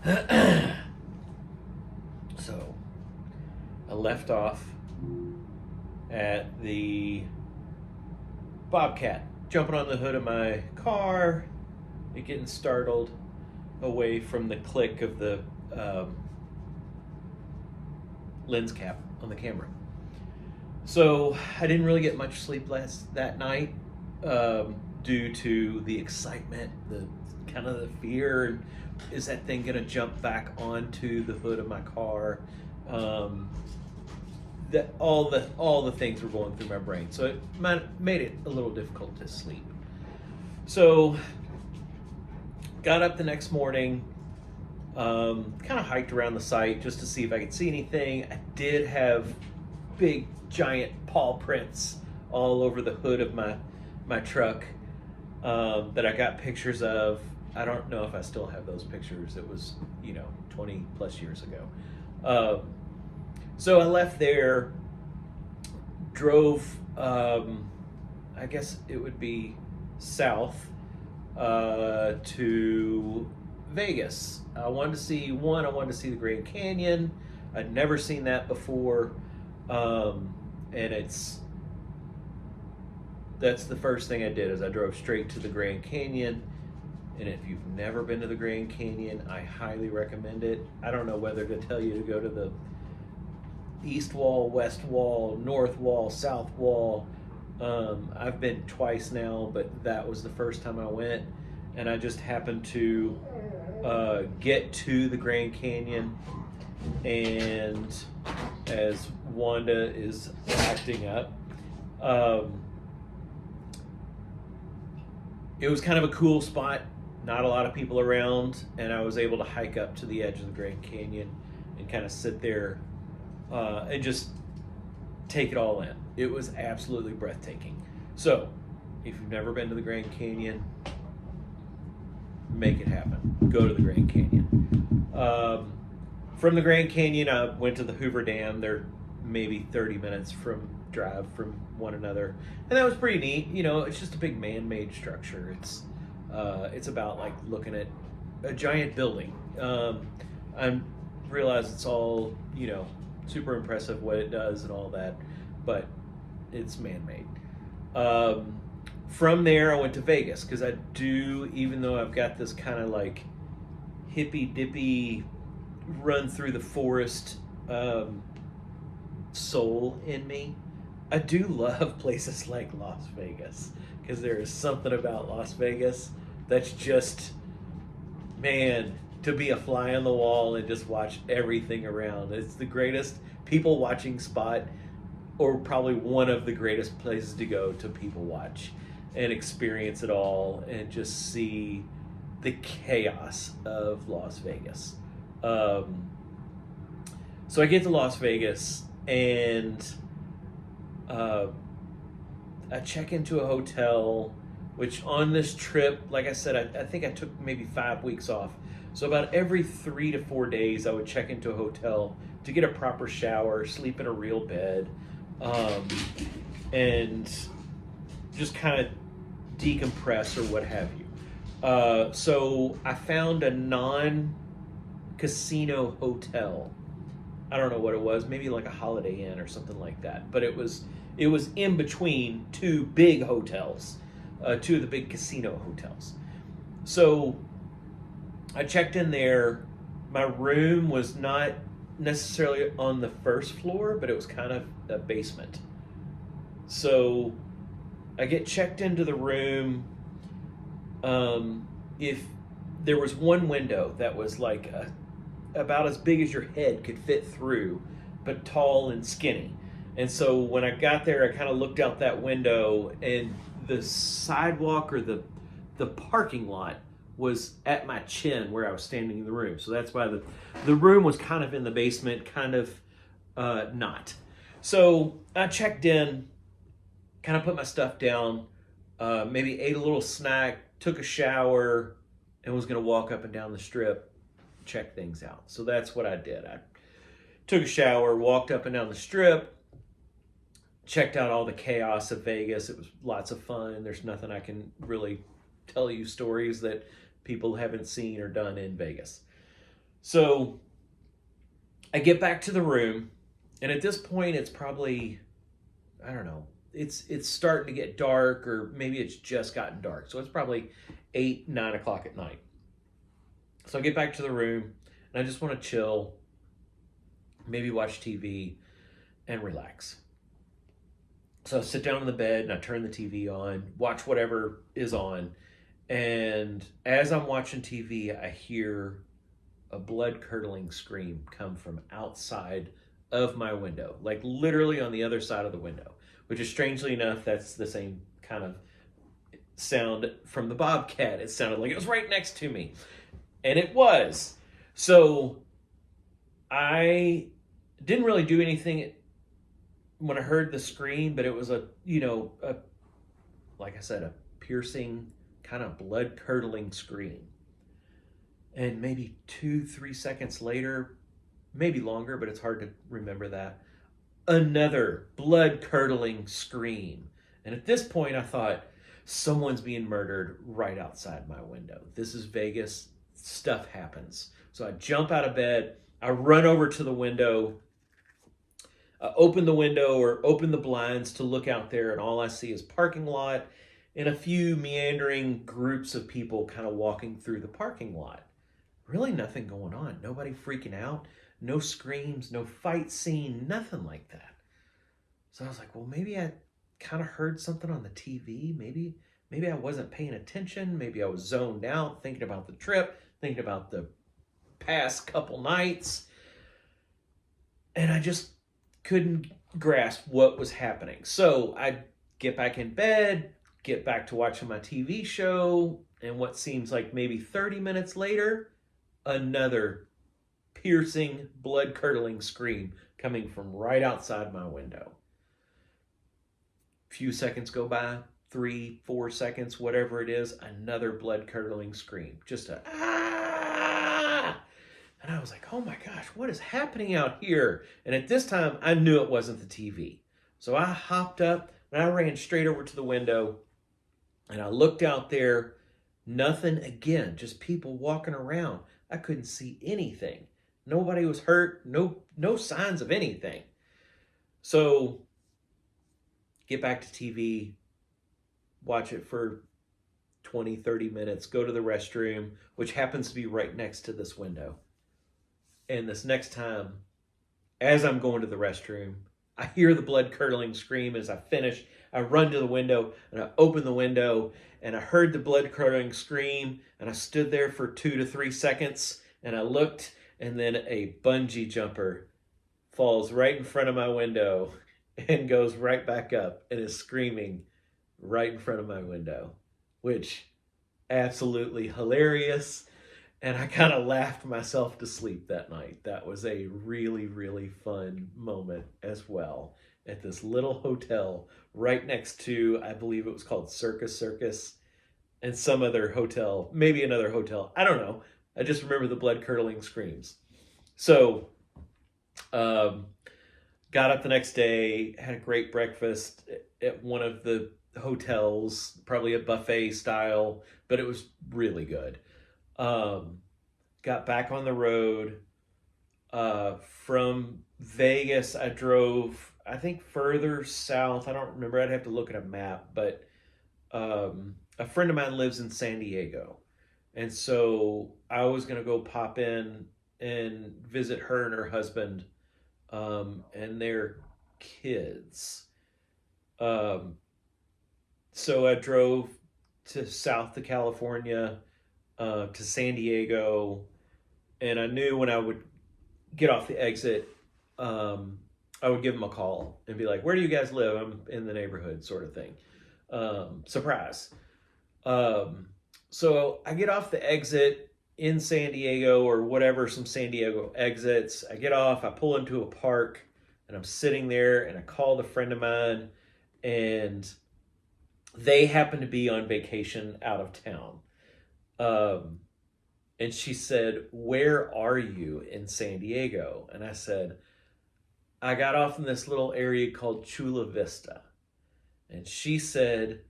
So I left off at the Bobcat, jumping on the hood of my car, and getting startled away from the click of the lens cap on the camera. So I didn't really get much sleep that night due to the excitement, the kind of the fear. Is that thing gonna jump back onto the hood of my car? That all the things were going through my brain, so it made it a little difficult to sleep. So got up the next morning, kind of hiked around the site just to see if I could see anything. I did have big giant paw prints all over the hood of my truck that I got pictures of. I don't know if I still have those pictures. It was 20 plus years ago. So I left there, drove, I guess it would be south to Vegas. I wanted to see the Grand Canyon. I'd never seen that before. And that's the first thing I did is I drove straight to the Grand Canyon. And if you've never been to the Grand Canyon, I highly recommend it. I don't know whether to tell you to go to the east wall, west wall, north wall, south wall. I've been twice now, but that was the first time I went. And I just happened to get to the Grand Canyon. And as Wanda is acting up, it was kind of a cool spot. Not a lot of people around, and I was able to hike up to the edge of the Grand Canyon and kind of sit there and just take it all in. It was absolutely breathtaking. So, if you've never been to the Grand Canyon, make it happen. Go to the Grand Canyon. From the Grand Canyon, I went to the Hoover Dam. They're maybe 30 minutes drive from one another, and that was pretty neat. It's just a big man-made structure. It's about like looking at a giant building. I realize it's all super impressive what it does and all that, but it's man-made. From there, I went to Vegas because even though I've got this kind of like hippy-dippy run through the forest soul in me, I do love places like Las Vegas because there is something about Las Vegas that's just, man, to be a fly on the wall and just watch everything around. It's the greatest people watching spot, or probably one of the greatest places to go to people watch and experience it all and just see the chaos of Las Vegas. So I get to Las Vegas and I check into a hotel, which on this trip, like I said, I think I took maybe 5 weeks off. So about every 3 to 4 days, I would check into a hotel to get a proper shower, sleep in a real bed, and just kind of decompress or what have you. So I found a non-casino hotel. I don't know what it was, maybe like a Holiday Inn or something like that. But it was in between two big hotels, two of the big casino hotels. So I checked in there. My room was not necessarily on the first floor, but it was kind of a basement. So I get checked into the room. If there was one window that was like about as big as your head could fit through, but tall and skinny. And so when I got there, I kind of looked out that window, and the sidewalk or the parking lot was at my chin where I was standing in the room. So that's why the room was kind of in the basement, kind of not. So I checked in, kind of put my stuff down, maybe ate a little snack, took a shower, and was going to walk up and down the strip, check things out. So that's what I did. I took a shower, walked up and down the strip, checked out all the chaos of Vegas. It was lots of fun. There's nothing I can really tell you stories that people haven't seen or done in Vegas. So I get back to the room, and at this point, it's probably, I don't know, it's starting to get dark, or maybe it's just gotten dark. So it's probably 8, 9 o'clock at night. So I get back to the room, and I just want to chill, maybe watch TV, and relax. So I sit down on the bed and I turn the TV on, watch whatever is on. And as I'm watching TV, I hear a blood curdling scream come from outside of my window, like literally on the other side of the window, which is strangely enough, that's the same kind of sound from the bobcat. It sounded like it was right next to me. And it was. So I didn't really do anything when I heard the scream, but it was like I said, a piercing, kind of blood curdling scream. And maybe 2, 3 seconds later, maybe longer, but it's hard to remember that, another blood curdling scream. And at this point, I thought, someone's being murdered right outside my window. This is Vegas. Stuff happens. So I jump out of bed. I run over to the window, open the window or open the blinds to look out there, and all I see is parking lot and a few meandering groups of people kind of walking through the parking lot. Really nothing going on. Nobody freaking out. No screams, no fight scene, nothing like that. So I was like, well, maybe I kind of heard something on the TV. Maybe I wasn't paying attention. Maybe I was zoned out, thinking about the trip, thinking about the past couple nights. And I just couldn't grasp what was happening. So I get back in bed, get back to watching my TV show, and what seems like maybe 30 minutes later, another piercing, blood-curdling scream coming from right outside my window. A few seconds go by, 3, 4 seconds, whatever it is, another blood-curdling scream. Just a ah! And I was like, oh my gosh, what is happening out here? And at this time, I knew it wasn't the TV. So I hopped up and I ran straight over to the window and I looked out there. Nothing again, just people walking around. I couldn't see anything. Nobody was hurt, no signs of anything. So get back to TV, watch it for 20, 30 minutes, go to the restroom, which happens to be right next to this window. And this next time, as I'm going to the restroom, I hear the blood-curdling scream. As I finish, I run to the window, and I open the window, and I heard the blood-curdling scream, and I stood there for 2 to 3 seconds, and I looked, and then a bungee jumper falls right in front of my window and goes right back up and is screaming right in front of my window, which absolutely hilarious. And I kind of laughed myself to sleep that night. That was a really, really fun moment as well at this little hotel right next to, I believe it was called Circus, and some other hotel, maybe another hotel. I don't know. I just remember the blood-curdling screams. So, got up the next day, had a great breakfast at one of the hotels, probably a buffet style, but it was really good. Got back on the road. From Vegas, I drove, I think, further south. I don't remember. I'd have to look at a map, but a friend of mine lives in San Diego. And so I was going to go pop in and visit her and her husband and their kids. So I drove to south to California, to San Diego, and I knew when I would get off the exit, I would give them a call and be like, where do you guys live? I'm in the neighborhood, sort of thing. Surprise. So I get off the exit in San Diego or whatever, some San Diego exits. I get off, I pull into a park, and I'm sitting there, and I called a friend of mine, and they happen to be on vacation out of town. And she said, where are you in San Diego? And I said, I got off in this little area called Chula Vista. And she said,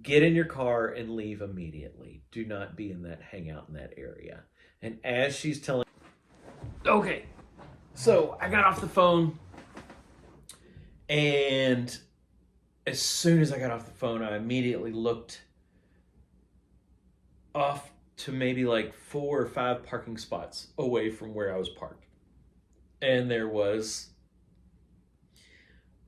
get in your car and leave immediately. Do not be in that, hang out in that area. And as she's telling, okay, so I got off the phone, and as soon as I got off the phone, I immediately looked off to maybe like 4 or 5 parking spots away from where I was parked. And there was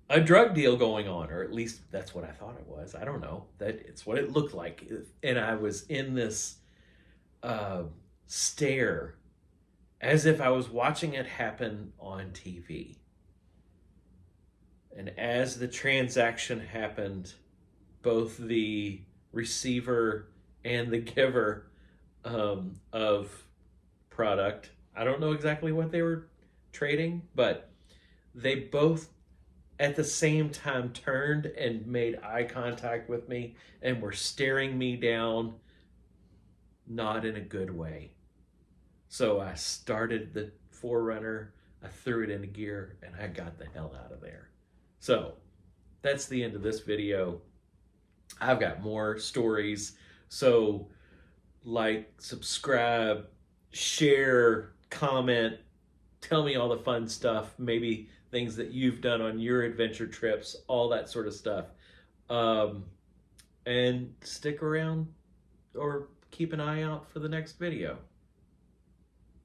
a drug deal going on, or at least that's what I thought it was. I don't know. That it's what it looked like. And I was in this stare as if I was watching it happen on TV. And as the transaction happened, both the receiver and the giver of product, I don't know exactly what they were trading, but they both at the same time turned and made eye contact with me and were staring me down, not in a good way. So I started the forerunner, I threw it into gear, and I got the hell out of there. So that's the end of this video. I've got more stories. So like, subscribe, share, comment, tell me all the fun stuff, maybe things that you've done on your adventure trips, all that sort of stuff. And stick around or keep an eye out for the next video.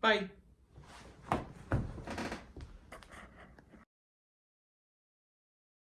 Bye.